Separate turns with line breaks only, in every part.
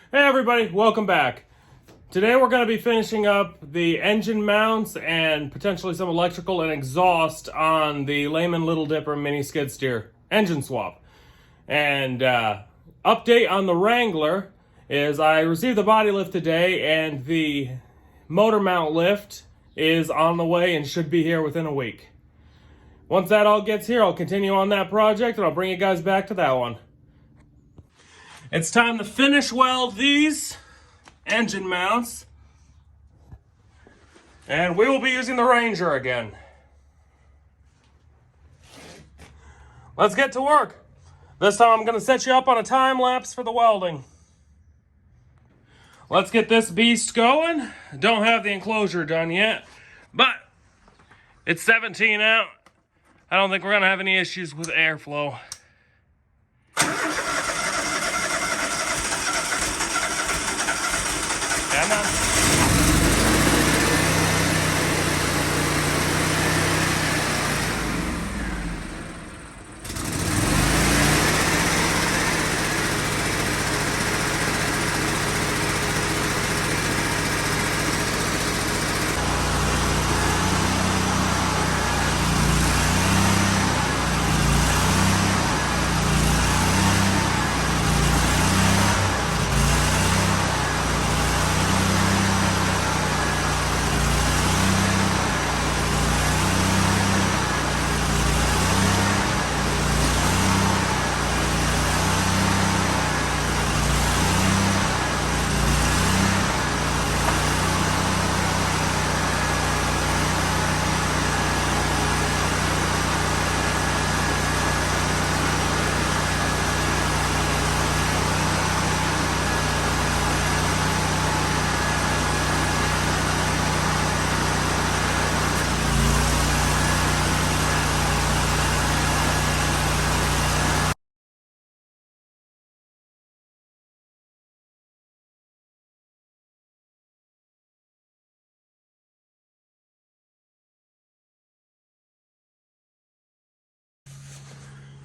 Hey everybody, welcome back. Today we're going to be finishing up the engine mounts and potentially some electrical and exhaust on the Lahman Little Dipper mini skid steer engine swap. And update on the Wrangler is I received the body lift today and the motor mount lift is on the way and should be here within a week. Once that all gets here, I'll continue on that project and I'll bring you guys back to that one. It's time to finish weld these engine mounts, and we will be using the Ranger again. Let's get to work. This time I'm going to set you up on a time lapse for the welding. Let's get this beast going. Don't have the enclosure done yet, but it's 17 out. I don't think we're going to have any issues with airflow. Come on.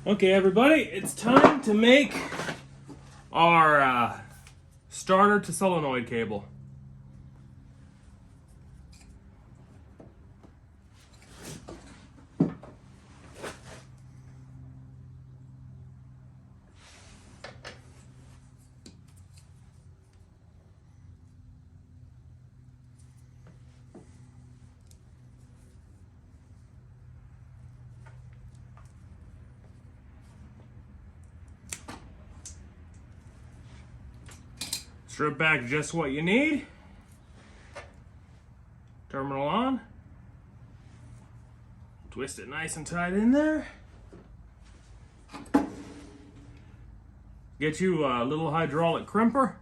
Okay, everybody, it's time to make our starter to solenoid cable. Strip back just what you need. Terminal on. Twist it nice and tight in there. Get you a little hydraulic crimper.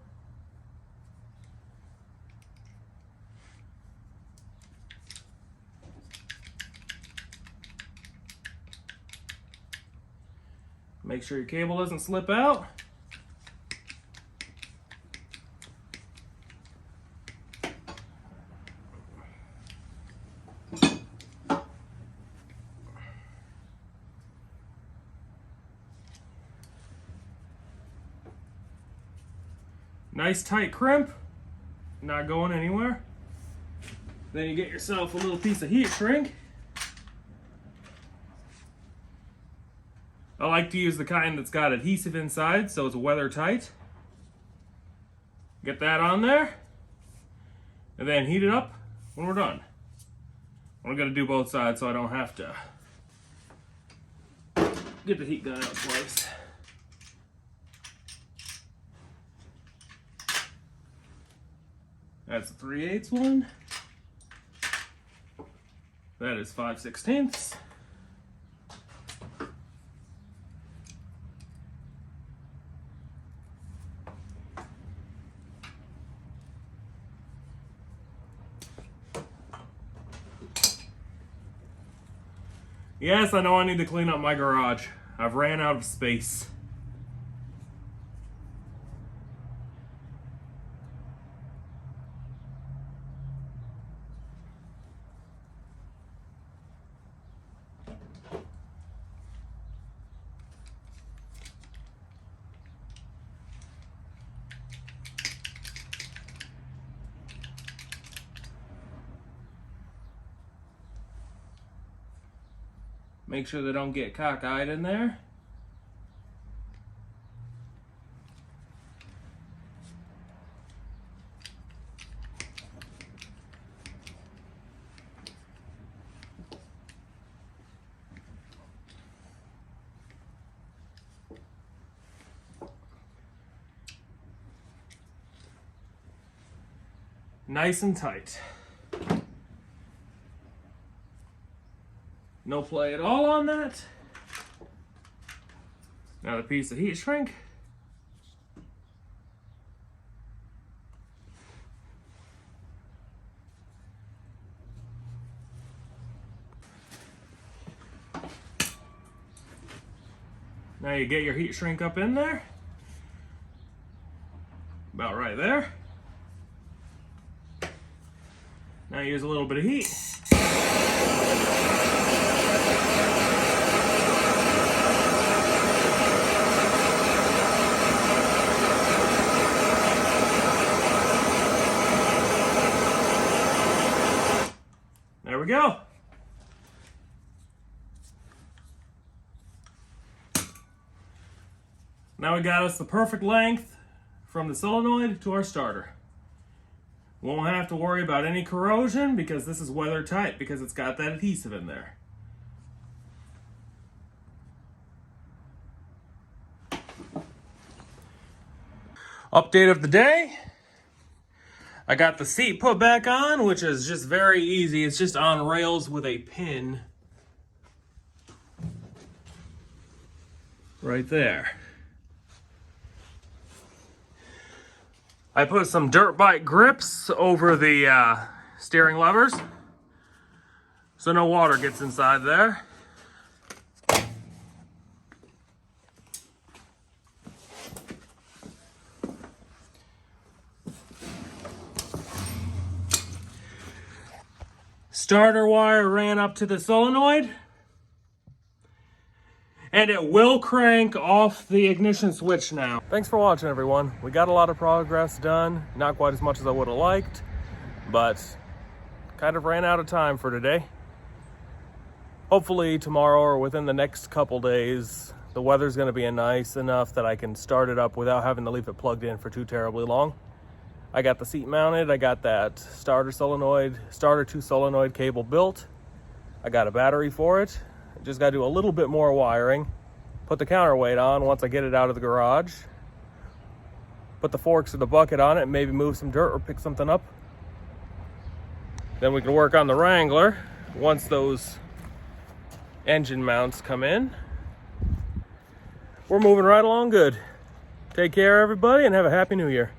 Make sure your cable doesn't slip out. Nice tight crimp, not going anywhere. Then you get yourself a little piece of heat shrink. I like to use the kind that's got adhesive inside, so it's weather tight. Get that on there, and then heat it up when we're done. I'm gonna do both sides so I don't have to get the heat gun out twice. That's a 3/8 one. That is 5/16. Yes, I know I need to clean up my garage. I've ran out of space. Make sure they don't get cockeyed in there. Nice and tight. No play at all on that. Now the piece of heat shrink. Now you get your heat shrink up in there. About right there. Now use a little bit of heat. There we go. Now we got us the perfect length from the solenoid to our starter. Won't have to worry about any corrosion because this is weather tight because it's got that adhesive in there. Update of the day. I got the seat put back on, which is just very easy. It's just on rails with a pin right there. I put some dirt bike grips over the steering levers so no water gets inside there. Starter wire ran up to the solenoid, and it will crank off the ignition switch now. Thanks for watching, everyone. We got a lot of progress done. Not quite as much as I would have liked, but kind of ran out of time for today. Hopefully tomorrow or within the next couple days, the weather's gonna be nice enough that I can start it up without having to leave it plugged in for too terribly long. I got the seat mounted. I got that starter to solenoid cable built. I got a battery for it. Just got to do a little bit more wiring. Put the counterweight on once I get it out of the garage. Put the forks of the bucket on it and maybe move some dirt or pick something up. Then we can work on the Wrangler once those engine mounts come in. We're moving right along good. Take care, everybody, and have a happy new year.